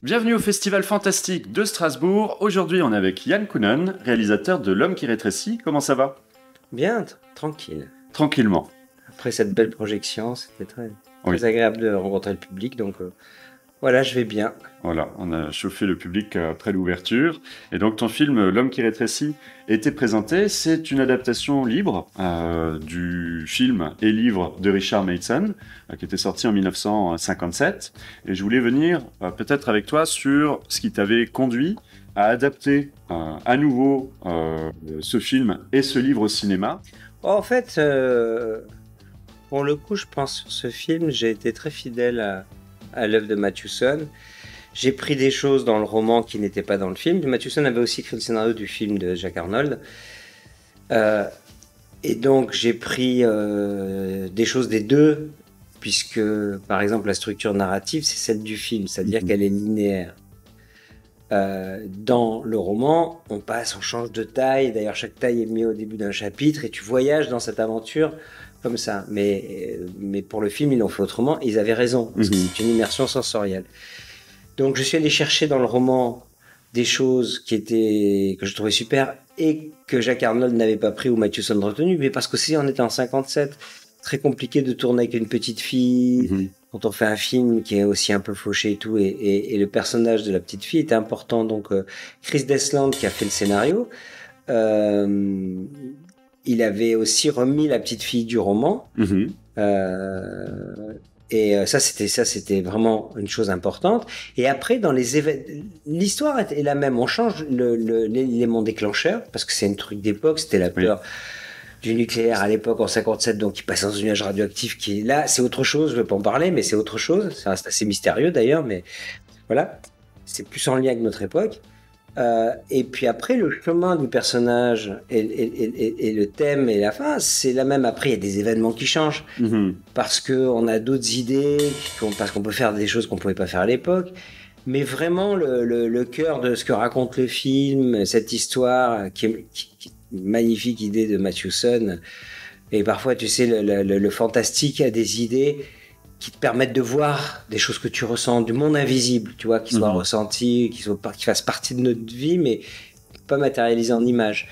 Bienvenue au Festival Fantastique de Strasbourg. Aujourd'hui, on est avec Yann Kounen, réalisateur de L'Homme qui rétrécit. Comment ça va? Bien, tranquille. Tranquillement. Après cette belle projection, c'était très, Oui, très agréable de rencontrer le public. Donc voilà, je vais bien. voilà, on a chauffé le public après l'ouverture. Et donc, ton film L'Homme qui rétrécit était présenté. C'est une adaptation libre du film et livre de Richard Matheson, qui était sorti en 1957. Et je voulais venir peut-être avec toi sur ce qui t'avait conduit à adapter à nouveau ce film et ce livre au cinéma. En fait, pour le coup, je pense sur ce film, j'ai été très fidèle à l'œuvre de Mathewson. J'ai pris des choses dans le roman qui n'étaient pas dans le film. Mathewson avait aussi écrit le scénario du film de Jack Arnold. Euh, et donc, j'ai pris des choses des deux, puisque, par exemple, la structure narrative, c'est celle du film, c'est-à-dire qu'elle est linéaire. Dans le roman, on change de taille. D'ailleurs, chaque taille est mise au début d'un chapitre et tu voyages dans cette aventure comme ça. Mais pour le film, ils l'ont fait autrement. Ils avaient raison, parce que c'est une immersion sensorielle. Donc, je suis allé chercher dans le roman des choses que je trouvais super et que Jack Arnold n'avait pas pris ou Mathewson retenu, mais parce que si on était en 57, très compliqué de tourner avec une petite fille. Quand on fait un film qui est aussi un peu fauché et tout, et le personnage de la petite fille était important. Donc, Chris Desland, qui a fait le scénario, il avait aussi remis la petite fille du roman. Ça, c'était vraiment une chose importante. Et après, dans les l'histoire est la même. On change l'élément déclencheur, parce que c'est un truc d'époque, c'était la peur du nucléaire à l'époque en 57, donc il passe dans un nuage radioactif qui est là. C'est autre chose, je ne vais pas en parler, mais c'est autre chose. Ça reste assez mystérieux d'ailleurs, mais voilà. C'est plus en lien avec notre époque. Et puis après, le chemin du personnage et le thème et la fin, c'est la même. Après, il y a des événements qui changent parce qu'on a d'autres idées, parce qu'on peut faire des choses qu'on ne pouvait pas faire à l'époque. Mais vraiment, le cœur de ce que raconte le film, cette histoire, qui est une magnifique idée de Mathewson. Et parfois, tu sais, le fantastique a des idées qui te permettent de voir des choses que tu ressens, du monde invisible, tu vois, qui soient ressentis, qui fassent partie de notre vie, mais pas matérialisés en images.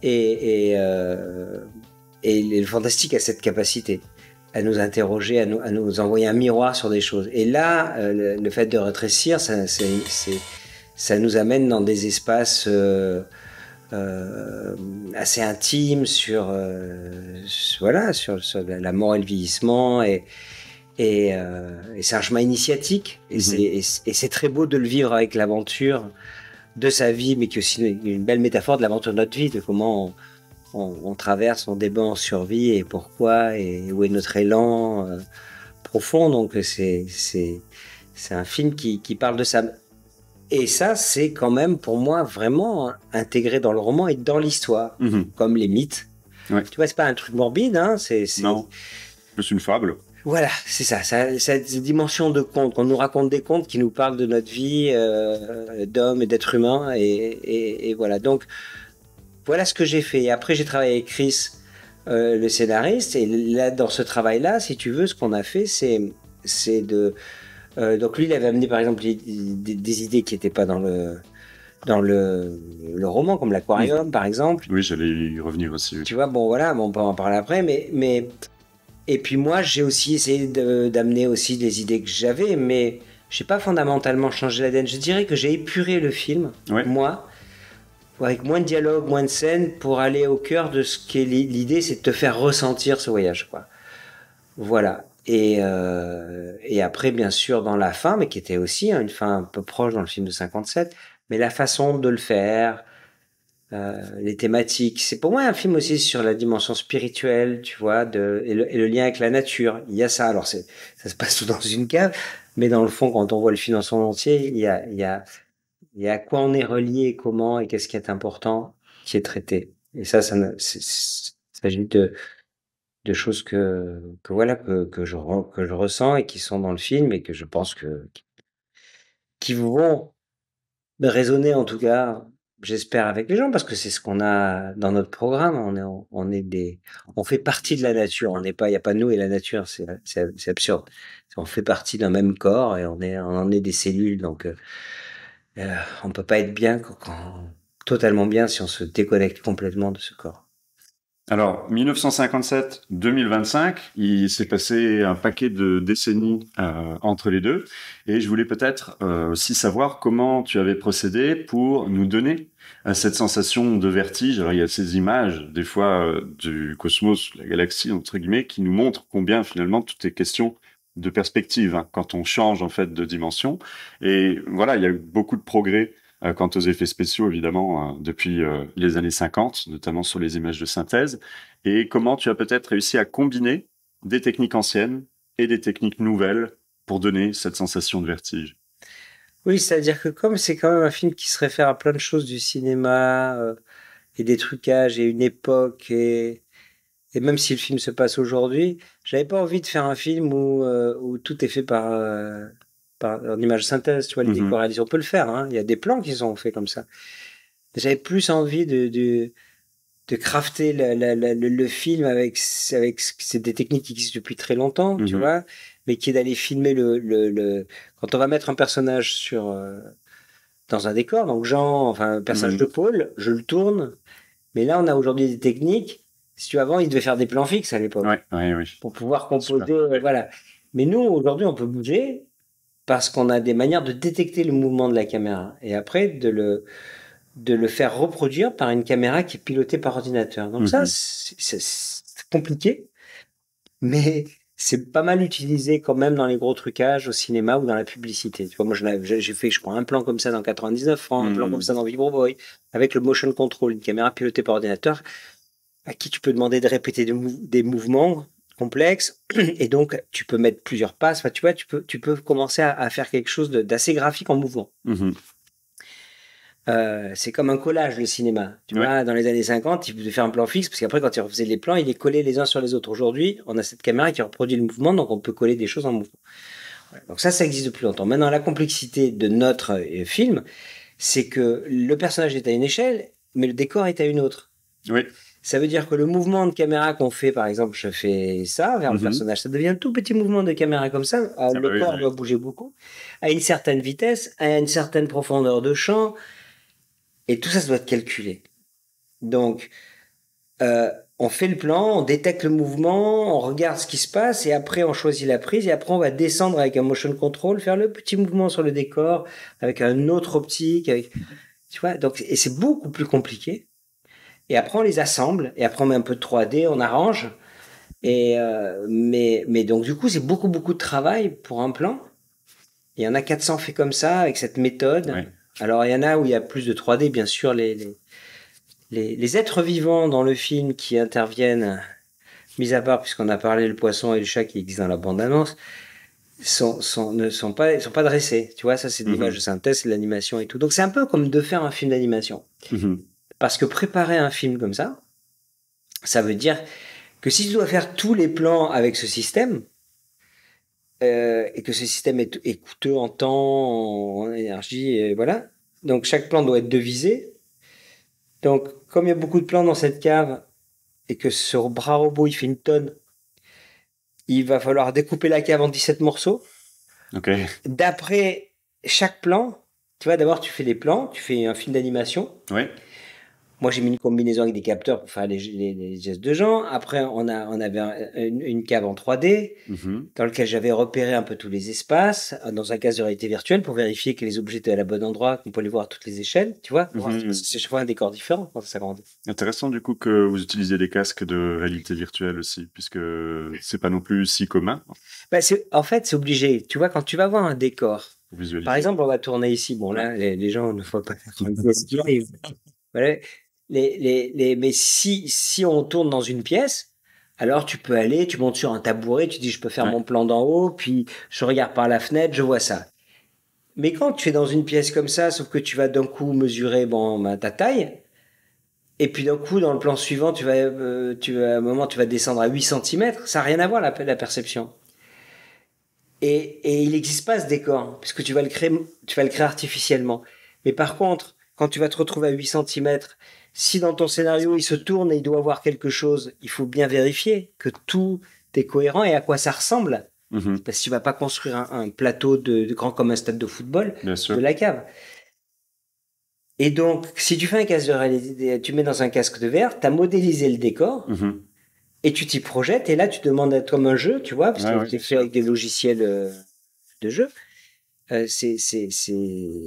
Et le fantastique a cette capacité à nous interroger, à nous envoyer un miroir sur des choses. Et là, le fait de rétrécir, ça nous amène dans des espaces assez intimes sur la mort et le vieillissement, et c'est un chemin initiatique, et c'est très beau de le vivre avec l'aventure de sa vie, mais qui est aussi une belle métaphore de l'aventure de notre vie, de comment on traverse, on débat en survie, et pourquoi, et où est notre élan profond. Donc c'est un film qui parle de ça. Et ça, c'est quand même pour moi vraiment intégré dans le roman et dans l'histoire, comme les mythes. Ouais. Tu vois, c'est pas un truc morbide, hein, Non, plus une fable. Voilà, c'est ça, cette dimension de conte, qu'on nous raconte des contes qui nous parlent de notre vie d'homme et d'être humain, et voilà. Donc, voilà ce que j'ai fait. Et après, j'ai travaillé avec Chris, le scénariste, et là, dans ce travail-là, si tu veux, ce qu'on a fait, c'est de... donc lui, il avait amené, par exemple, des idées qui n'étaient pas dans le roman, comme l'aquarium, par exemple. Oui, j'allais y revenir aussi. Tu vois, bon, voilà, on peut en parler après, mais et puis moi, j'ai aussi essayé d'amener aussi des idées que j'avais, mais j'ai pas fondamentalement changé l'ADN. Je dirais que j'ai épuré le film, moi, avec moins de dialogue, moins de scènes, pour aller au cœur de ce qu'est l'idée, c'est de te faire ressentir ce voyage, quoi. Voilà. Et après, bien sûr, dans la fin, mais qui était aussi une fin un peu proche dans le film de 57, mais la façon de le faire, les thématiques. C'est pour moi un film aussi sur la dimension spirituelle, tu vois, et le lien avec la nature. Il y a ça. Alors, ça se passe tout dans une cave, mais dans le fond, quand on voit le film dans son entier, il y a à quoi on est relié, comment et qu'est-ce qui est important qui est traité. Et ça, il s'agit de choses que je ressens et qui sont dans le film, et que je pense qui vont résonner, en tout cas, j'espère avec les gens, parce que c'est ce qu'on a dans notre programme. On fait partie de la nature. On n'est pas, il n'y a pas nous et la nature. C'est absurde. On fait partie d'un même corps et on en est des cellules. Donc, on peut pas être bien totalement bien si on se déconnecte complètement de ce corps. Alors, 1957-2025, il s'est passé un paquet de décennies entre les deux, et je voulais peut-être aussi savoir comment tu avais procédé pour nous donner cette sensation de vertige. Alors, il y a ces images, des fois, du cosmos, la galaxie, entre guillemets, qui nous montrent combien, finalement, tout est question de perspective, hein, quand on change, en fait, de dimension. Et voilà, il y a eu beaucoup de progrès quant aux effets spéciaux, évidemment, depuis les années 50, notamment sur les images de synthèse, et comment tu as peut-être réussi à combiner des techniques anciennes et des techniques nouvelles pour donner cette sensation de vertige. Oui, c'est-à-dire que comme c'est quand même un film qui se réfère à plein de choses du cinéma et des trucages et une époque et même si le film se passe aujourd'hui, j'avais pas envie de faire un film où tout est fait par en image synthèse, tu vois, les décors réalisés. On peut le faire, hein. Il y a des plans qui sont faits comme ça. J'avais plus envie de crafter le film c'est des techniques qui existent depuis très longtemps, tu vois, mais qui est d'aller filmer quand on va mettre un personnage dans un décor, donc un personnage de Paul, je le tourne, mais là on a aujourd'hui des techniques. Si tu veux, avant, il devait faire des plans fixes à l'époque. Oui. Pour pouvoir composer, voilà. Mais nous, aujourd'hui, on peut bouger parce qu'on a des manières de détecter le mouvement de la caméra et après de le faire reproduire par une caméra qui est pilotée par ordinateur. Donc ça, c'est compliqué, mais c'est pas mal utilisé quand même dans les gros trucages au cinéma ou dans la publicité. Tu vois, moi, j'ai fait, je prends un plan comme ça dans 99 francs, un plan comme ça dans Vibro Boy, avec le motion control, une caméra pilotée par ordinateur, à qui tu peux demander de répéter des mouvements complexes, et donc tu peux mettre plusieurs passes. Enfin, tu vois, tu peux commencer à faire quelque chose d'assez graphique en mouvement. C'est comme un collage, le cinéma. Tu vois, dans les années 50, il devait faire un plan fixe, parce qu'après, quand il refaisait les plans, il les collait les uns sur les autres. Aujourd'hui, on a cette caméra qui reproduit le mouvement, donc on peut coller des choses en mouvement. Voilà. Donc ça existe depuis longtemps. Maintenant, la complexité de notre film, c'est que le personnage est à une échelle, mais le décor est à une autre. Oui. Ça veut dire que le mouvement de caméra qu'on fait, par exemple, je fais ça vers le personnage, ça devient un tout petit mouvement de caméra comme ça. Le corps doit bouger beaucoup, à une certaine vitesse, à une certaine profondeur de champ, et tout ça, ça doit être calculé. Donc, on fait le plan, on détecte le mouvement, on regarde ce qui se passe, et après on choisit la prise, et après on va descendre avec un motion control, faire le petit mouvement sur le décor, avec un autre optique, tu vois. Donc, et c'est beaucoup plus compliqué. Et après, on les assemble. Et après, on met un peu de 3D, on arrange. Mais donc, du coup, c'est beaucoup, beaucoup de travail pour un plan. Il y en a 400 faits comme ça, avec cette méthode. Ouais. Alors, il y en a où il y a plus de 3D, bien sûr. Les êtres vivants dans le film qui interviennent, mis à part, puisqu'on a parlé le poisson et le chat qui existent dans la bande-annonce, ne sont pas dressés. Tu vois, ça, c'est de l'image de synthèse, c'est de l'animation et tout. Donc, c'est un peu comme de faire un film d'animation. Parce que préparer un film comme ça veut dire que si tu dois faire tous les plans avec ce système, et que ce système est coûteux en temps, en énergie, et voilà. Donc chaque plan doit être devisé. Donc comme il y a beaucoup de plans dans cette cave, et que ce bras robot il fait une tonne, il va falloir découper la cave en 17 morceaux. Okay. D'après chaque plan, tu vois, d'abord tu fais les plans, tu fais un film d'animation. Oui. Moi, j'ai mis une combinaison avec des capteurs pour faire les gestes de gens. Après, on avait une cave en 3D dans laquelle j'avais repéré un peu tous les espaces dans un casque de réalité virtuelle pour vérifier que les objets étaient à la bonne endroit, qu'on pouvait les voir à toutes les échelles, tu vois. C'est chaque fois un décor différent quand ça grandit. Intéressant du coup que vous utilisiez des casques de réalité virtuelle aussi, puisque c'est pas non plus si commun. Bah, en fait, c'est obligé. Tu vois, quand tu vas voir un décor, par exemple, on va tourner ici. Bon, là, les gens ne voient pas. Voilà. Mais si on tourne dans une pièce, alors tu peux aller, tu montes sur un tabouret, tu dis je peux faire mon plan d'en haut, puis je regarde par la fenêtre, je vois ça. Mais quand tu es dans une pièce comme ça, sauf que tu vas d'un coup mesurer ta taille, et puis d'un coup dans le plan suivant, à un moment tu vas descendre à 8 cm, ça n'a rien à voir la perception. Et il n'existe pas ce décor, puisque tu vas le créer artificiellement. Mais par contre, quand tu vas te retrouver à 8 centimètres, si dans ton scénario il se tourne et il doit voir quelque chose, il faut bien vérifier que tout est cohérent et à quoi ça ressemble. Parce que tu vas pas construire un plateau de grand comme un stade de football de la cave. Et donc, si tu fais un casque de réalité, tu mets dans un casque de verre, tu as modélisé le décor et tu t'y projettes et là tu demandes à comme un jeu, tu vois, parce que c'est fait avec des logiciels de jeu. C'est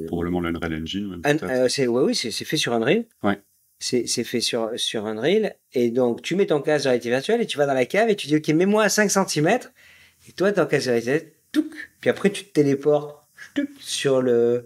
probablement l'Unreal Engine. C'est fait sur Unreal. Ouais. C'est fait sur Unreal. Et donc, tu mets ton casque de réalité virtuelle et tu vas dans la cave et tu dis, OK, mets-moi à 5 centimètres. Et toi, ton casque de réalité, puis après, tu te téléportes sur le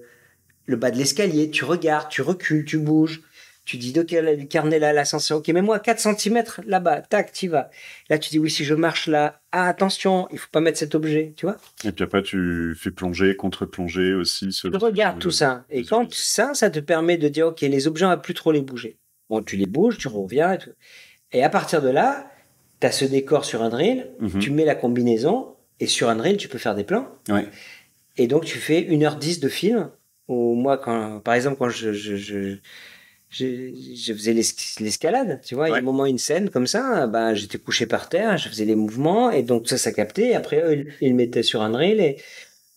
bas de l'escalier. Tu regardes, tu recules, tu bouges. Tu dis, OK, le carnet là, l'ascenseur. OK, mets-moi à 4 centimètres là-bas. Tac, t'y vas. Là, tu dis, oui, si je marche là, attention, il faut pas mettre cet objet, tu vois. Et puis après, tu fais plonger, contre-plonger aussi. Tu regardes tout ça. Et quand ça te permet de dire, OK, les objets, on va plus trop les bouger. Bon, tu les bouges, tu reviens et tout. Et à partir de là, tu as ce décor sur Unreal, tu mets la combinaison, et sur Unreal, tu peux faire des plans. Ouais. Et donc, tu fais 1h10 de film. Ou moi, par exemple, quand je faisais l'escalade, tu vois, il y a un moment, une scène comme ça, ben, j'étais couché par terre, je faisais les mouvements, et donc ça captait, et après, eux, ils le mettaient sur Unreal, et...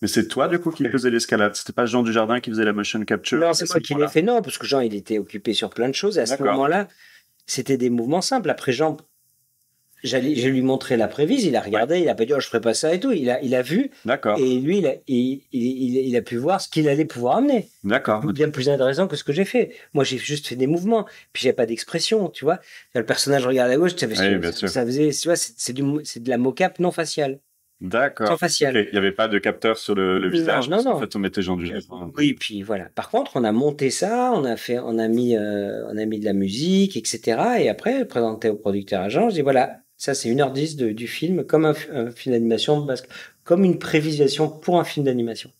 Mais c'est toi, du coup, qui faisais l'escalade. C'était pas Jean Dujardin qui faisait la motion capture? Non, c'est moi qui l'ai fait, non, parce que Jean, il était occupé sur plein de choses, et à ce moment-là, c'était des mouvements simples. Après, Jean, j'ai lui montré la prévise, il a regardé, il a pas dit, oh, je ferai pas ça et tout. Il a vu. D'accord. Et lui, il a pu voir ce qu'il allait pouvoir amener. D'accord. Bien plus intéressant que ce que j'ai fait. Moi, j'ai juste fait des mouvements. Puis, j'ai pas d'expression, tu vois. Le personnage regarde à gauche, ça faisait, tu vois, c'est de la mocap non faciale. D'accord. Sans facial. Okay. Il n'y avait pas de capteur sur le visage. Non. En fait, on mettait Jean Dujardin. Oui, puis voilà. Par contre, on a monté ça, on a mis de la musique, etc. Et après, présenté au producteur agent, je dis voilà, ça c'est 1h10 du film, comme un film d'animation, comme une prévisualisation pour un film d'animation.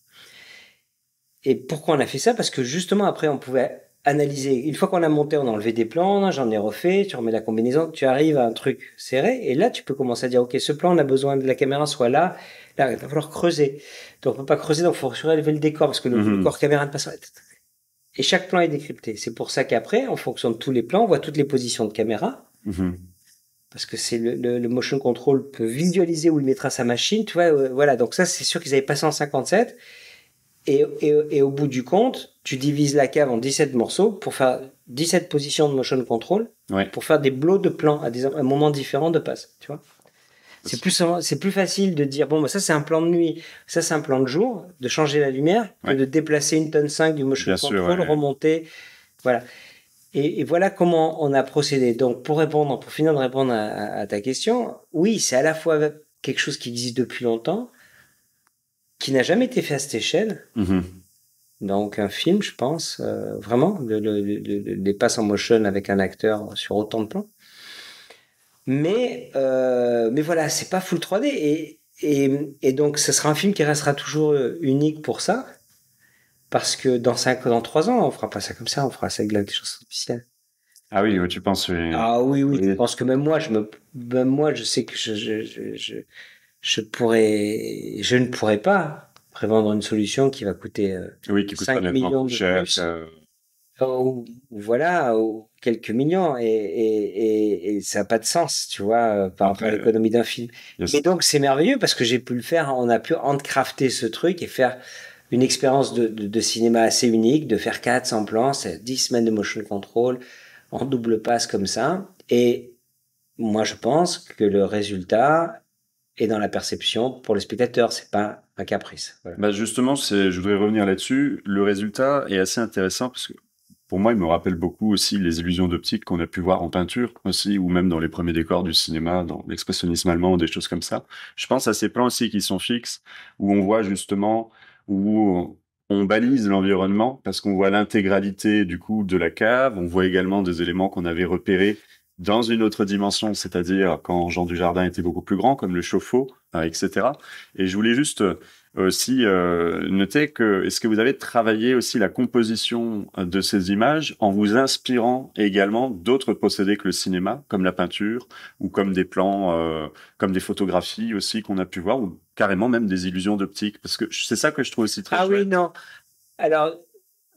Et pourquoi on a fait ça? Parce que justement, après, on pouvait analyser. Une fois qu'on a monté, on a enlevé des plans, j'en ai refait, tu remets la combinaison, tu arrives à un truc serré, et là, tu peux commencer à dire, OK, ce plan, on a besoin de la caméra soit là, il va falloir creuser. Donc, on peut pas creuser, donc il faut surélever le décor, parce que le décor caméra ne passe pas. Et chaque plan est décrypté. C'est pour ça qu'après, en fonction de tous les plans, on voit toutes les positions de caméra. Parce que c'est le motion control peut visualiser où il mettra sa machine, tu vois, voilà. Donc ça, c'est sûr qu'ils avaient passé en 57. Et au bout du compte, tu divises la cave en 17 morceaux pour faire 17 positions de motion control, pour faire des blocs de plans à un moment différent de passe, tu vois. C'est plus facile de dire, bon, bah, ça c'est un plan de nuit, ça c'est un plan de jour, de changer la lumière, que de déplacer 1,5 tonne du motion control, remonter, voilà. Et voilà comment on a procédé. Donc, pour finir de répondre à ta question, oui, c'est à la fois quelque chose qui existe depuis longtemps, qui n'a jamais été fait à cette échelle. Donc un film, je pense, vraiment, des passes en motion avec un acteur sur autant de plans. Mais voilà, c'est pas full 3D. Et donc, ce sera un film qui restera toujours unique pour ça. Parce que dans 3 ans, on fera pas ça comme ça, on fera ça avec l'intelligence artificielle. Ah oui, tu penses... Ah oui, je pense que même moi, je sais que je ne pourrais pas prévendre une solution qui va coûter 5 millions de cher, plus. Ou quelques millions. Et ça n'a pas de sens, tu vois, par rapport à l'économie d'un film. Mais donc, c'est merveilleux parce que j'ai pu le faire. On a pu handcrafter ce truc et faire une expérience de cinéma assez unique, de faire 400 plans, c'est 10 semaines de motion control, en double passe comme ça. Et moi, je pense que le résultat est dans la perception pour le spectateur, c'est pas un caprice. Voilà. Bah justement, je voudrais revenir là-dessus. Le résultat est assez intéressant parce que pour moi, il me rappelle beaucoup aussi les illusions d'optique qu'on a pu voir en peinture aussi, ou même dans les premiers décors du cinéma, dans l'expressionnisme allemand ou des choses comme ça. Je pense à ces plans aussi qui sont fixes, où on voit justement, où on balise l'environnement parce qu'on voit l'intégralité du coup de la cave. On voit également des éléments qu'on avait repérés dans une autre dimension, c'est-à-dire quand Jean Dujardin était beaucoup plus grand, comme le chauffe-eau, etc. Et je voulais juste aussi noter que est-ce que vous avez travaillé aussi la composition de ces images en vous inspirant également d'autres procédés que le cinéma, comme la peinture ou comme des plans, comme des photographies aussi qu'on a pu voir, ou carrément même des illusions d'optique, parce que c'est ça que je trouve aussi très chouette. Oui, non. Alors,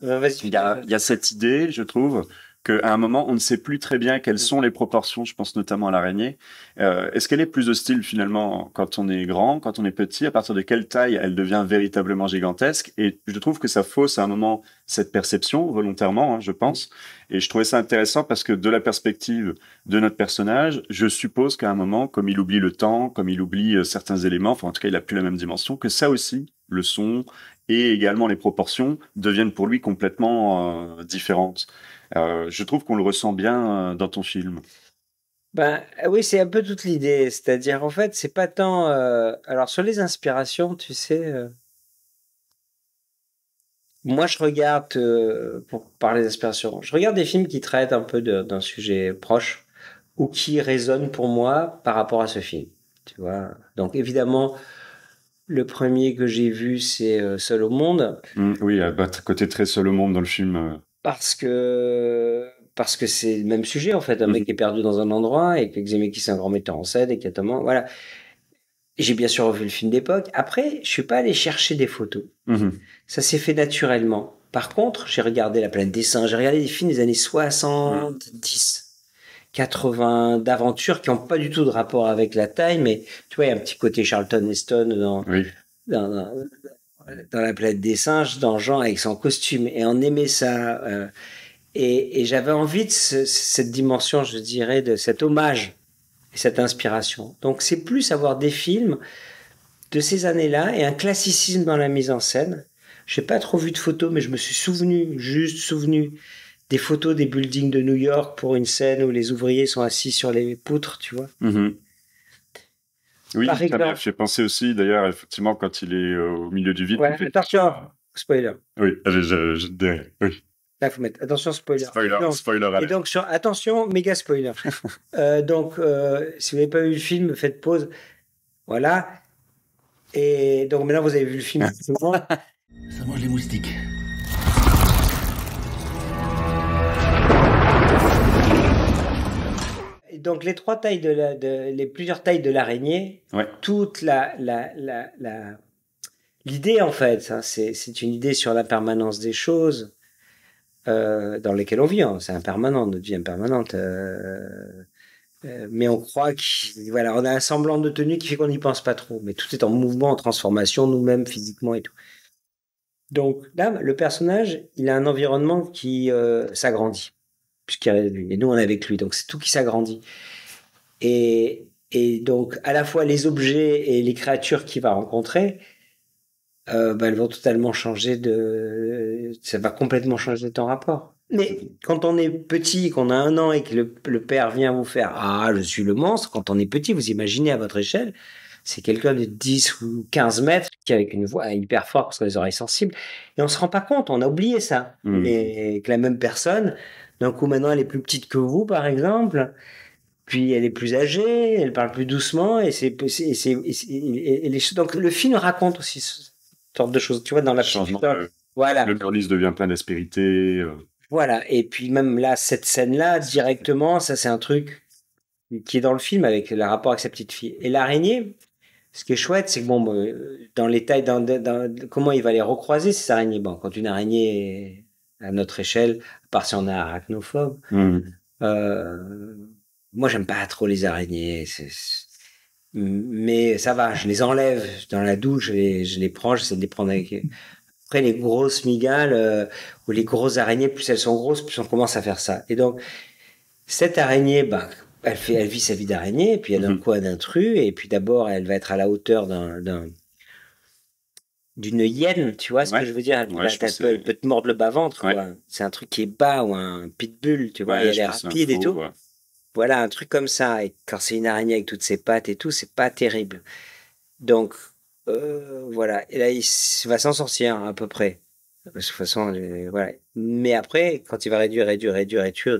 Vas-y. Il y a cette idée, je trouve, qu'à un moment, on ne sait plus très bien quelles sont les proportions, je pense notamment à l'araignée. Est-ce qu'elle est plus hostile finalement quand on est grand, quand on est petit, à partir de quelle taille elle devient véritablement gigantesque? Et je trouve que ça fausse à un moment cette perception, volontairement, hein, je pense. Et je trouvais ça intéressant parce que de la perspective de notre personnage, je suppose qu'à un moment, comme il oublie le temps, comme il oublie certains éléments, enfin en tout cas il a plus la même dimension, que ça aussi, le son, et également les proportions deviennent pour lui complètement différentes. Je trouve qu'on le ressent bien dans ton film. Ben oui, c'est un peu toute l'idée. C'est-à-dire, en fait, c'est pas tant. Alors, sur les inspirations, tu sais, moi, je regarde, pour parler d'inspiration, je regarde des films qui traitent un peu d'un sujet proche ou qui résonnent pour moi par rapport à ce film. Tu vois. Donc, évidemment, le premier que j'ai vu, c'est Seul au monde, Oui, bah, côté très seul au monde dans le film. parce que c'est le même sujet en fait, un mec Mhm. qui est perdu dans un endroit et que Zemeckis c'est un grand metteur en scène et qu'il y a tellement voilà. J'ai bien sûr revu le film d'époque. Après, je suis pas allé chercher des photos. Mhm. Ça s'est fait naturellement. Par contre, j'ai regardé La planète des singes, j'ai regardé des films des années Mhm. 70, 80 d'aventure qui ont pas du tout de rapport avec la taille, mais tu vois, il y a un petit côté Charlton Heston Oui. dans, dans, dans La planète des singes, dans Jean avec son costume. Et on aimait ça. Et j'avais envie de cette dimension, je dirais, de cet hommage et cette inspiration. Donc c'est plus avoir des films de ces années-là et un classicisme dans la mise en scène. Je n'ai pas trop vu de photos, mais je me suis juste souvenu des photos des buildings de New York pour une scène où les ouvriers sont assis sur les poutres, tu vois. Mhm. Oui, Par ça m'a exemple. fait penser aussi, d'ailleurs, effectivement, quand il est au milieu du vide. Ouais, attention, spoiler. Oui, allez, je te dirai. Oui. Là, faut mettre attention, spoiler. Spoiler, Donc, spoiler et alert. donc, attention, méga spoiler. Donc, si vous n'avez pas vu le film, faites pause. Voilà. Et donc maintenant vous avez vu le film. Ça mange les moustiques. Et donc les trois tailles les plusieurs tailles de l'araignée, Ouais. toute l'idée en fait, hein, c'est une idée sur l'impermanence des choses dans lesquelles on vit. Hein. C'est impermanent, notre vie est impermanente. Mais on croit voilà, on a un semblant de tenue qui fait qu'on n'y pense pas trop. Mais tout est en mouvement, en transformation, nous-mêmes physiquement et tout. Donc là, le personnage, il a un environnement qui s'agrandit, puisqu'il y a lui. Et nous, on est avec lui. Donc c'est tout qui s'agrandit. Et donc, à la fois les objets et les créatures qu'il va rencontrer, elles vont totalement changer ça va complètement changer ton rapport. Mais quand on est petit, qu'on a 1 an et que le père vient vous faire Ah, je suis le monstre, quand on est petit, vous imaginez à votre échelle, c'est quelqu'un de 10 ou 15 mètres qui avec une voix hyper forte parce que les oreilles sensibles. Et on se rend pas compte, on a oublié ça. Mhm. Et que la même personne, d'un coup maintenant, elle est plus petite que vous, par exemple. Puis elle est plus âgée, elle parle plus doucement donc le film raconte aussi ce sorte de choses, tu vois, dans la petite Changement. histoire. Voilà, Le murlis devient plein d'aspérité. voilà. Et puis même là, cette scène-là, directement, ça c'est un truc qui est dans le film avec le rapport avec sa petite fille. Et l'araignée, ce qui est chouette, c'est que bon, dans les tailles, comment il va les recroiser ces araignées. Bon, quand une araignée est à notre échelle, à part si on est arachnophobe, Mhm. euh, moi j'aime pas trop les araignées. Mais ça va, je les enlève dans la douche, je les prends, j'essaie de les prendre avec. Après, les grosses migales ou les grosses araignées, plus elles sont grosses, plus on commence à faire ça. Et donc, cette araignée, elle vit sa vie d'araignée, et puis elle a un Mhm. coin d'intrus, et puis d'abord, elle va être à la hauteur d'une hyène, tu vois ce que Ouais. je veux dire? Ouais, je pense que Elle peut te mordre le bas-ventre, ouais. quoi. C'est un truc qui est bas, ou un pitbull, tu vois, et Ouais, elle je est pense que c'est un rapide et faux. tout. Ouais. Voilà, un truc comme ça. Et quand c'est une araignée avec toutes ses pattes et tout, c'est pas terrible. Donc, voilà. Et là, va s'en sortir, à peu près. De toute façon, voilà. Mais après, quand il va réduire,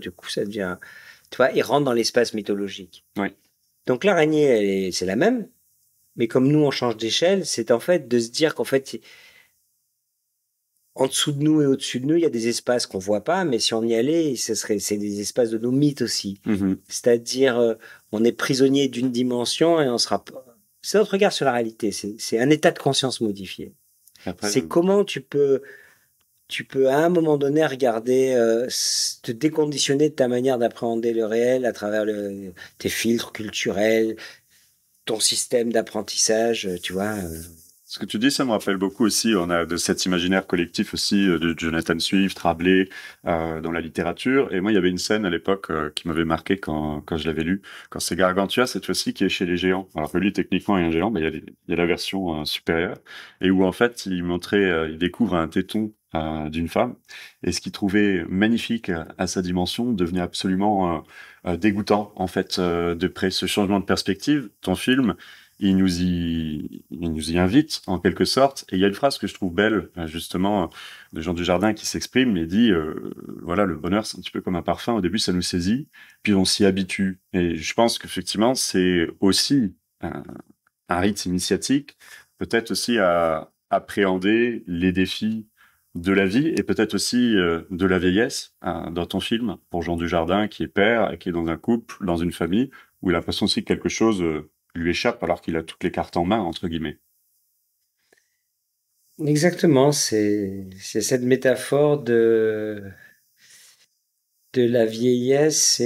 du coup, ça devient, tu vois, il rentre dans l'espace mythologique. Ouais. Donc, l'araignée, c'est la même. Mais comme nous, on change d'échelle, c'est en fait de se dire qu'en fait, en dessous de nous et au-dessus de nous, il y a des espaces qu'on voit pas, mais si on y allait, c'est des espaces de nos mythes aussi. Mhm. C'est-à-dire, on est prisonnier d'une dimension et on sera. C'est notre regard sur la réalité. C'est un état de conscience modifié. Après, C'est comment tu peux tu peux à un moment donné regarder, te déconditionner de ta manière d'appréhender le réel à travers tes filtres culturels, ton système d'apprentissage, tu vois. Ce que tu dis, ça me rappelle beaucoup aussi, on a de cet imaginaire collectif aussi de Jonathan Swift, Rabelais, dans la littérature. Et moi, il y avait une scène à l'époque qui m'avait marqué quand je l'avais lu, quand c'est Gargantua, cette fois-ci, qui est chez les géants. Alors que lui, techniquement, est un géant, mais il y a la version supérieure, et où en fait, il découvre un téton d'une femme, et ce qu'il trouvait magnifique à sa dimension devenait absolument dégoûtant, en fait, de près. Ce changement de perspective, ton film, il nous y invite en quelque sorte. Et il y a une phrase que je trouve belle, justement, de Jean Dujardin qui s'exprime et dit, voilà, le bonheur c'est un petit peu comme un parfum. Au début, ça nous saisit, puis on s'y habitue. Et je pense qu'effectivement, c'est aussi un rite initiatique, peut-être aussi à appréhender les défis de la vie et peut-être aussi de la vieillesse dans ton film pour Jean Dujardin qui est père et qui est dans un couple, dans une famille où il a l'impression aussi que quelque chose lui échappe alors qu'il a toutes les cartes en main, entre guillemets. Exactement, c'est cette métaphore de la vieillesse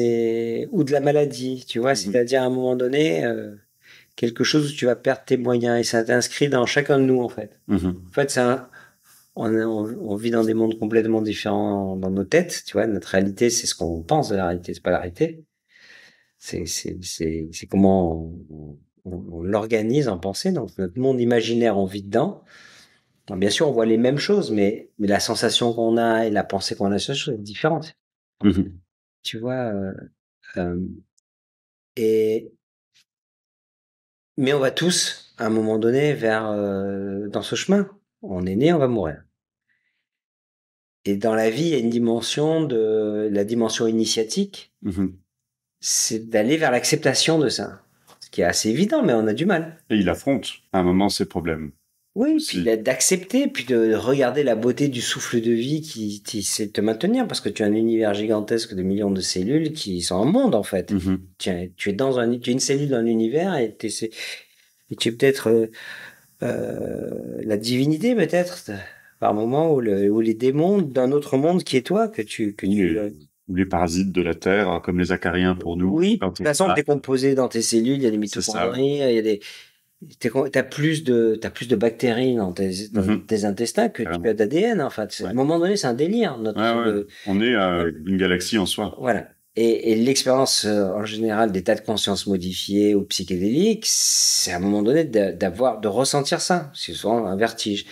ou de la maladie, tu vois, c'est-à-dire à un moment donné, quelque chose où tu vas perdre tes moyens et ça t'inscrit dans chacun de nous, en fait. En fait, on vit dans des mondes complètement différents dans nos têtes, tu vois, notre réalité, c'est ce qu'on pense de la réalité, c'est pas la réalité. C'est comment on l'organise en pensée. Donc, notre monde imaginaire, on vit dedans. Donc, bien sûr, on voit les mêmes choses, mais la sensation qu'on a et la pensée qu'on a sur les choses est différente. Tu vois, euh, et, mais on va tous, à un moment donné, dans ce chemin. On est né, on va mourir. Et dans la vie, il y a une dimension la dimension initiatique, c'est d'aller vers l'acceptation de ça. Ce qui est assez évident, mais on a du mal. Et il affronte à un moment ses problèmes. Oui, puis d'accepter, puis de regarder la beauté du souffle de vie qui sait te maintenir, parce que tu as un univers gigantesque de millions de cellules qui sont un monde, en fait. Tu es tu es une cellule d'un univers et tu es peut-être la divinité, peut-être, par moment, ou les démons d'un autre monde qui est toi, les parasites de la Terre, comme les acariens pour nous. Oui, de toute façon, décomposé dans tes cellules, il y a des mitochondries, il y a t'as plus de bactéries dans tes intestins que tu as d'ADN, en fait. À un moment donné, c'est un délire. On est une galaxie en soi. Voilà. Et l'expérience, en général, d'état de conscience modifié ou psychédélique, c'est à un moment donné de ressentir ça. C'est souvent un vertige.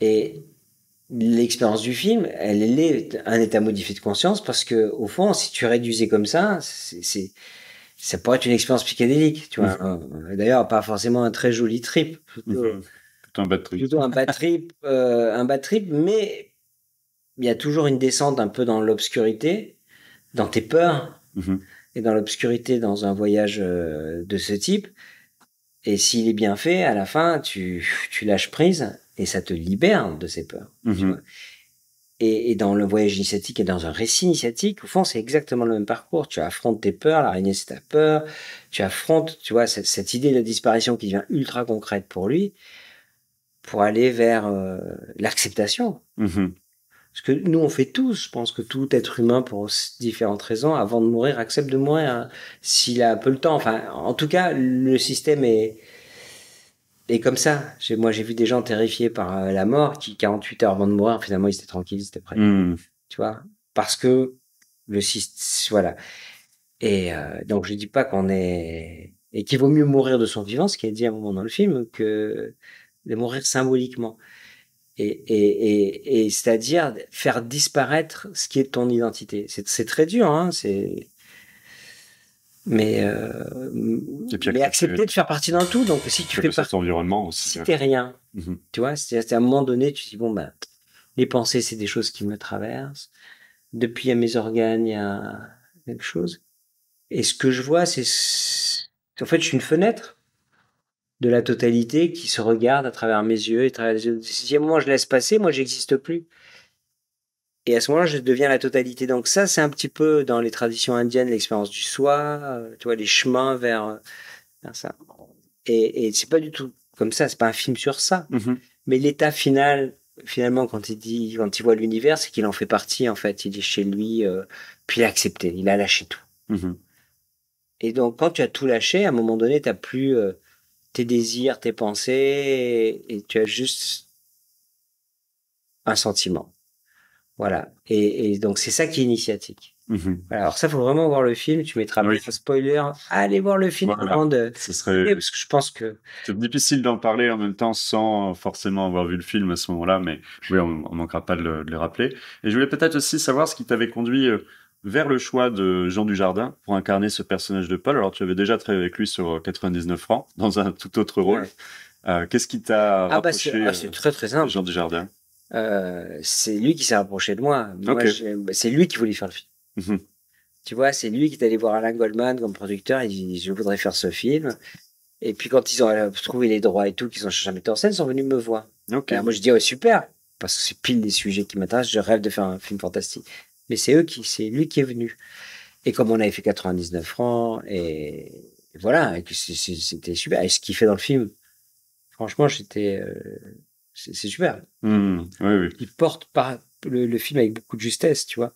Et l'expérience du film, elle est un état modifié de conscience parce que, au fond, si tu réduisais comme ça, ça pourrait être une expérience psychédélique, tu vois. D'ailleurs, pas forcément un très joli trip, plutôt un bad trip. Plutôt un bad trip, mais il y a toujours une descente un peu dans l'obscurité, dans tes peurs, et dans l'obscurité dans un voyage de ce type. Et s'il est bien fait, à la fin, tu lâches prise et ça te libère de ces peurs. Tu vois. Et dans le voyage initiatique et dans un récit initiatique, au fond, c'est exactement le même parcours. Tu affrontes tes peurs, l'araignée c'est ta peur. Tu affrontes, tu vois, cette idée de la disparition qui devient ultra concrète pour lui, pour aller vers l'acceptation. Parce que nous, on fait tous, je pense que tout être humain, pour différentes raisons, avant de mourir, accepte de mourir, hein, s'il a un peu le temps. Enfin, en tout cas, le système est comme ça. Moi, j'ai vu des gens terrifiés par la mort qui, 48 heures avant de mourir, finalement, ils étaient tranquilles, ils étaient prêts. Tu vois, parce que le système, voilà. Et donc, je dis pas qu'on est... Et qu'il vaut mieux mourir de son vivant, ce qui est dit à un moment dans le film, que de mourir symboliquement. Et c'est-à-dire faire disparaître ce qui est ton identité. C'est très dur, hein, mais accepter de faire partie d'un tout. Donc si tu fais partie, environnement aussi, si t'es rien, tu vois, c'est à un moment donné, tu te dis bon ben, les pensées c'est des choses qui me traversent. Depuis à mes organes, il y a quelque chose. Et ce que je vois, c'est en fait, je suis une fenêtre de la totalité qui se regarde à travers mes yeux et à travers les yeux. Si à un moment je laisse passer, moi j'existe plus. Et à ce moment-là, je deviens la totalité. Donc ça, c'est un petit peu dans les traditions indiennes, l'expérience du soi, tu vois, les chemins vers ça. Et c'est pas du tout comme ça, c'est pas un film sur ça. Mais l'état final finalement, quand il voit l'univers, c'est qu'il en fait partie, en fait. Il est chez lui, puis il a accepté, il a lâché tout. Mhm. Et donc, quand tu as tout lâché, à un moment donné, tu n'as plus tes désirs, tes pensées, et tu as juste un sentiment. Voilà. Et donc, c'est ça qui est initiatique. Mhm. Voilà. Alors ça, faut vraiment voir le film. Tu mettras Oui. pas de spoiler. Allez voir le film Voilà. avant de... Ce serait Parce que je pense que... c'est difficile d'en parler en même temps sans forcément avoir vu le film à ce moment-là, mais oui, on manquera pas de le rappeler. Et je voulais peut-être aussi savoir ce qui t'avait conduit vers le choix de Jean Dujardin pour incarner ce personnage de Paul. Alors, tu avais déjà travaillé avec lui sur 99 francs, dans un tout autre rôle. Ouais. Qu'est-ce qui t'a Ah bah rapproché c'est très très de simple. Jean Dujardin? C'est lui qui s'est rapproché de moi. Moi, Ok. c'est lui qui voulait faire le film. Mhm. Tu vois, c'est lui qui est allé voir Alain Goldman comme producteur. Il dit, je voudrais faire ce film. Et puis quand ils ont trouvé les droits et tout, qu'ils ont cherché un metteur en scène, ils sont venus me voir. Ok. Alors moi je dis, oh super, parce que c'est pile des sujets qui m'intéressent. Je rêve de faire un film fantastique. Mais c'est lui qui est venu. Et comme on avait fait 99 francs, et voilà, et que c'était super. Et ce qu'il fait dans le film, franchement, c'est super. Mhm. Oui, oui. Il porte par le film avec beaucoup de justesse, tu vois.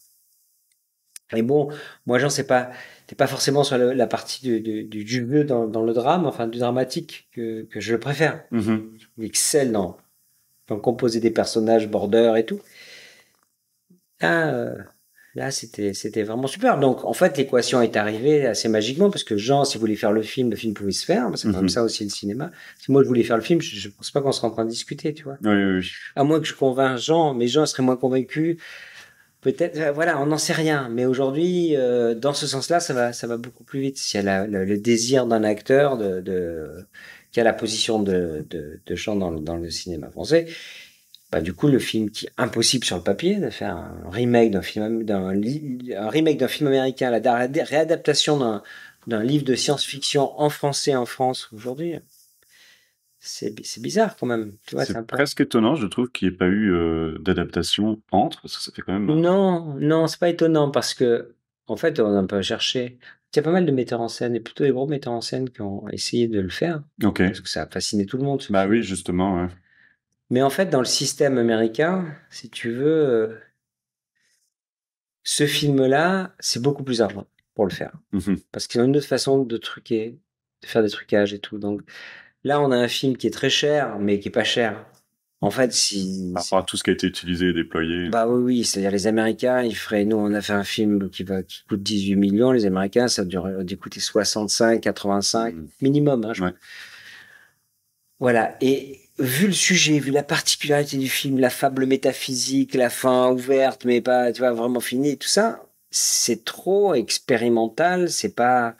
Et bon, moi, Jean, t'es pas forcément sur la partie du jeu dans le drame, enfin, du dramatique que je le préfère. Mhm. Il excelle dans composer des personnages border et tout. Là, c'était vraiment super. Donc, en fait, l'équation est arrivée assez magiquement parce que Jean, s'il voulait faire le film pouvait se faire. C'est comme Mhm. ça aussi le cinéma. Si moi je voulais faire le film, je pense pas qu'on serait en train de discuter, tu vois. Oui, oui, oui. À moins que je convainc Jean, mais Jean serait moins convaincu. Peut-être, voilà, on n'en sait rien. Mais aujourd'hui, dans ce sens-là, ça va beaucoup plus vite. S'il y a le désir d'un acteur qui a la position de Jean dans le cinéma français, bah, du coup, le film qui est impossible sur le papier, de faire un remake un remake d'un film américain, la réadaptation d'un livre de science-fiction en français en France aujourd'hui, c'est bizarre quand même. Tu vois, c'est C'est un peu... presque étonnant, je trouve, qu'il n'y ait pas eu d'adaptation entre, parce que ça fait quand même... Non, c'est pas étonnant parce que, en fait, on a un peu cherché. Il y a pas mal de metteurs en scène, et plutôt des gros metteurs en scène qui ont essayé de le faire, Ok. parce que ça a fasciné tout le monde, ce Bah film. oui, justement, ouais. Mais en fait, dans le système américain, si tu veux, ce film-là, c'est beaucoup plus argent pour le faire. Mhm. Parce qu'ils ont une autre façon de truquer, de faire des trucages et tout. Donc là, on a un film qui est très cher, mais qui est pas cher. En fait, Par rapport à tout ce qui a été utilisé et déployé. bah oui, c'est-à-dire les Américains, nous, on a fait un film qui coûte 18 millions. Les Américains, ça a dû coûter 65, 85 Mhm. minimum, hein, Ouais. Voilà. Et vu le sujet, vu la particularité du film, la fable métaphysique, la fin ouverte, mais pas, tu vois, vraiment finie, tout ça, c'est trop expérimental. C'est pas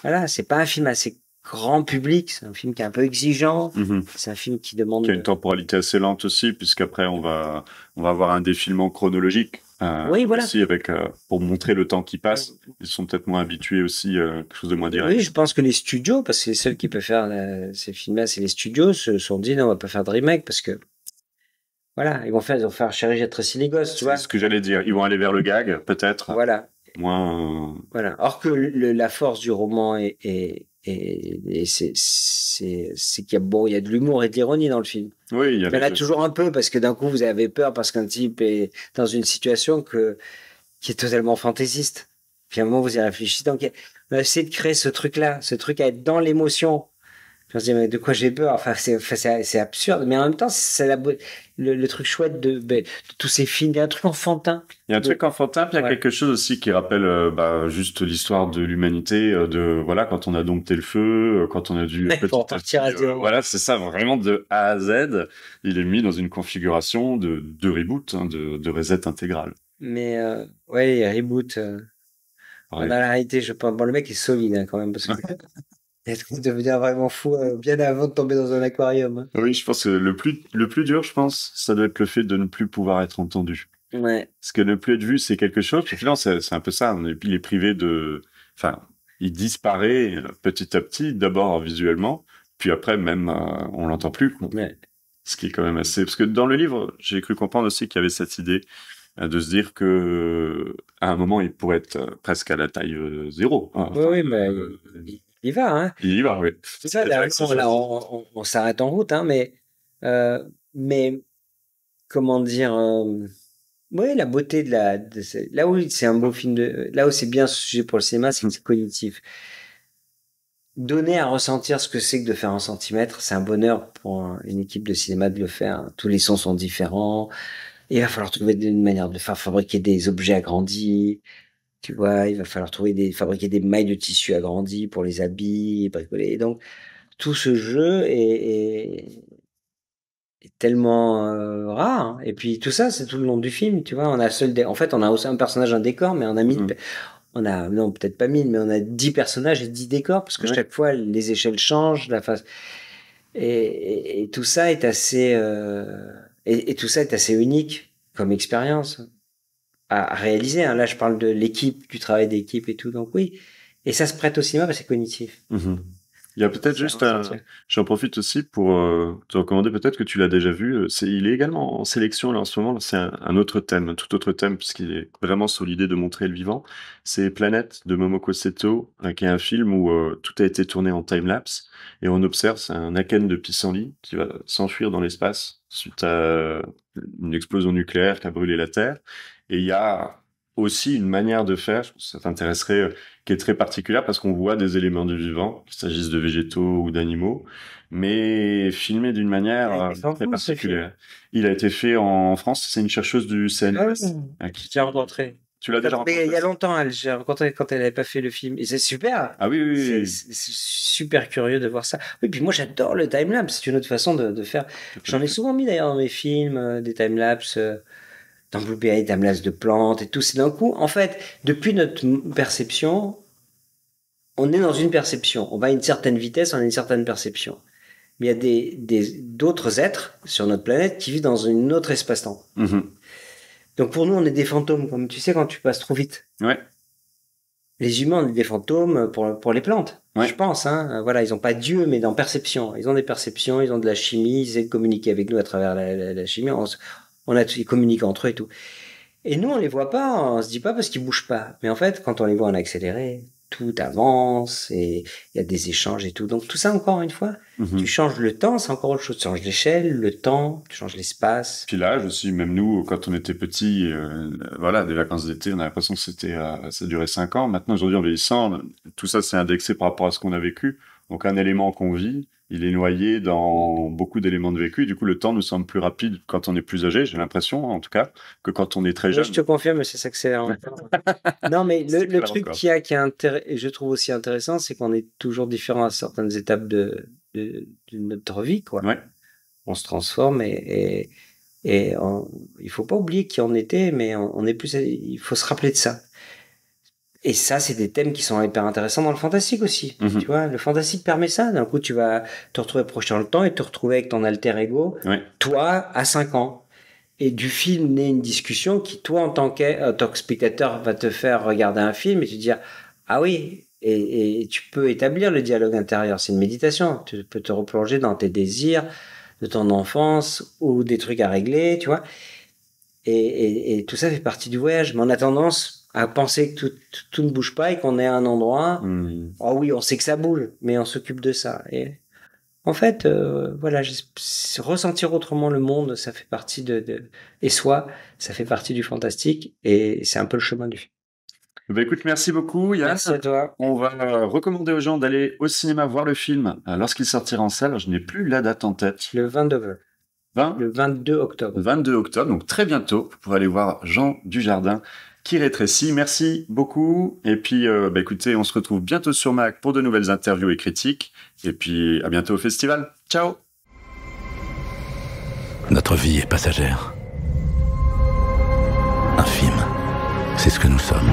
un film assez grand public. C'est un film qui est un peu exigeant. Mhm. C'est un film qui demande. Qui a une temporalité assez lente aussi, puisqu'après on va avoir un défilement chronologique Oui, voilà. aussi avec pour montrer le temps qui passe. Ils sont peut-être moins habitués aussi quelque chose de moins direct. Oui, je pense que les studios, parce que les seuls qui peuvent faire ces films-là, c'est les studios, se sont dit non, on va pas faire de remake parce que voilà, ils vont faire Chérie, j'ai tressé les gosses, tu vois. C'est ce que j'allais dire. Ils vont aller vers le gag, peut-être. Voilà. Moins. Voilà. Or que la force du roman c'est qu'il y a il y a de l'humour et de l'ironie dans le film. Oui, il y a Il y en a toujours un peu parce que d'un coup vous avez peur parce qu'un type est dans une situation qui est totalement fantaisiste. Puis à un moment vous y réfléchissez. Donc on a essayé de créer ce truc-là, ce truc à être dans l'émotion. Puis on se dit mais de quoi j'ai peur? Enfin c'est absurde, mais en même temps c'est le truc chouette de tous ces films. Il y a un truc enfantin. Il y a un truc enfantin, puis il y a quelque chose aussi qui rappelle juste l'histoire de l'humanité, de voilà quand on a dompté le feu, quand on a dû Pour repartir à zéro. voilà, c'est ça, vraiment de A à Z. Il est mis dans une configuration de reboot, hein, de reset intégral. Mais ouais, reboot. Pareil. Dans la réalité, je pense. Bon, le mec est solide hein, quand même parce que il devenir vraiment fou bien avant de tomber dans un aquarium. Hein. Oui, je pense que le plus dur, je pense, ça doit être le fait de ne plus pouvoir être entendu. Ouais. Parce que ne plus être vu, c'est quelque chose. Puis finalement, c'est un peu ça. Il est privé de. Enfin, il disparaît petit à petit, d'abord visuellement, puis après même on l'entend plus. Quoi. Ouais. Ce qui est quand même assez. Parce que dans le livre, j'ai cru comprendre aussi qu'il y avait cette idée de se dire que à un moment, il pourrait être presque à la taille zéro. Hein. Enfin, Oui, mais il y va. Hein. il y va, oui. C'est ça. Là, on s'arrête en route, hein, mais comment dire, ouais, la beauté là où c'est un beau film là où c'est bien ce sujet pour le cinéma, c'est que c'est cognitif. Donner à ressentir ce que c'est que de faire un centimètre, c'est un bonheur pour une équipe de cinéma de le faire. Tous les sons sont différents. Il va falloir trouver une manière de faire fabriquer des objets agrandis. Tu vois, il va falloir fabriquer des mailles de tissu agrandis pour les habits, bricoler. Et donc, tout ce jeu est tellement rare. Hein. Et puis, tout ça, c'est tout le long du film. Tu vois, en fait, on a aussi un personnage, un décor, mais on a mis non, peut-être pas 1000, mais on a 10 personnages et 10 décors, parce que chaque fois, les échelles changent, la face. Et tout ça est assez, et tout ça est assez unique comme expérience à réaliser. Hein. Là, je parle de l'équipe, du travail d'équipe et tout. Donc oui. Et ça se prête au cinéma parce que c'est cognitif. Il y a peut-être juste j'en profite aussi pour te recommander, peut-être que tu l'as déjà vu. Il est également en sélection là en ce moment. C'est un autre thème, un tout autre thème, puisqu'il est vraiment sur l'idée de montrer le vivant. C'est Planète de Momoko Seto, qui est un film où tout a été tourné en time-lapse et on observe, c'est un aken de pissenlit qui va s'enfuir dans l'espace suite à une explosion nucléaire qui a brûlé la Terre. Et il y a aussi une manière de faire, je pense que ça t'intéresserait, qui est très particulière parce qu'on voit des éléments du vivant, qu'il s'agisse de végétaux ou d'animaux, mais filmé d'une manière très particulière. Il a été fait en France, c'est une chercheuse du CNRS. Qui t'a rencontré. Tu l'as déjà rencontré? Il y a longtemps, j'ai rencontré quand elle n'avait pas fait le film. Et c'est super. Ah oui. C'est super curieux de voir ça. Oui, puis moi j'adore le timelapse, c'est une autre façon de faire. J'en ai souvent mis d'ailleurs dans mes films, des timelapses. Dans Blueberry, timelapse de plantes et tout. C'est d'un coup, en fait, depuis notre perception, on est dans une perception. On va à une certaine vitesse, on a une certaine perception. Mais il y a d'autres êtres sur notre planète qui vivent dans un autre espace-temps. Donc pour nous, on est des fantômes, comme tu sais, quand tu passes trop vite. Ouais. Les humains, on est des fantômes pour les plantes. Ouais. Je pense, hein. Voilà, ils n'ont pas Dieu, mais dans perception. Ils ont des perceptions, ils ont de la chimie, ils essaient de communiquer avec nous à travers la chimie. Ils communiquent entre eux et tout. Et nous, on les voit pas, on se dit pas parce qu'ils bougent pas. Mais en fait, quand on les voit en accéléré, tout avance et il y a des échanges et tout. Donc tout ça, encore une fois, tu changes le temps, c'est encore autre chose. Tu changes l'échelle, le temps, tu changes l'espace. Puis l'âge aussi, même nous, quand on était petits, voilà, des vacances d'été, on a l'impression que ça durait 5 ans. Maintenant, aujourd'hui, en vieillissant, tout ça, c'est indexé par rapport à ce qu'on a vécu. Donc un élément qu'on vit, il est noyé dans beaucoup d'éléments de vécu. Du coup, le temps nous semble plus rapide quand on est plus âgé, j'ai l'impression, en tout cas, que quand on est très jeune. Je te confirme, ça s'accélère. Non, mais le truc qui est je trouve aussi intéressant, c'est qu'on est toujours différent à certaines étapes de notre vie, quoi. Ouais. On se transforme et il faut pas oublier qui on était, mais on est plus, il faut se rappeler de ça. Et ça, c'est des thèmes qui sont hyper intéressants dans le fantastique aussi. Tu vois, le fantastique permet ça. D'un coup, tu vas te retrouver proche dans le temps et te retrouver avec ton alter ego, toi, à 5 ans. Et du film naît une discussion qui, toi, en tant que spectateur, va te faire regarder un film et te dire, ah oui, et tu peux établir le dialogue intérieur. C'est une méditation. Tu peux te replonger dans tes désirs de ton enfance ou des trucs à régler, tu vois. Et tout ça fait partie du voyage. Mais on a tendance à penser que tout ne bouge pas et qu'on est à un endroit. Oh oui, on sait que ça bouge, mais on s'occupe de ça. Et en fait, voilà, ressentir autrement le monde, ça fait partie et soi, ça fait partie du fantastique et c'est un peu le chemin du film. Bah écoute, merci beaucoup, Yann. Merci à toi. On va recommander aux gens d'aller au cinéma voir le film lorsqu'il sortira en salle. Je n'ai plus la date en tête. Le 22 octobre. 22 octobre, donc très bientôt, pour aller voir Jean Dujardin qui rétrécit. Merci beaucoup. Et puis, écoutez, on se retrouve bientôt sur Mac pour de nouvelles interviews et critiques. Et puis, à bientôt au festival. Ciao. Notre vie est passagère. Un film, c'est ce que nous sommes.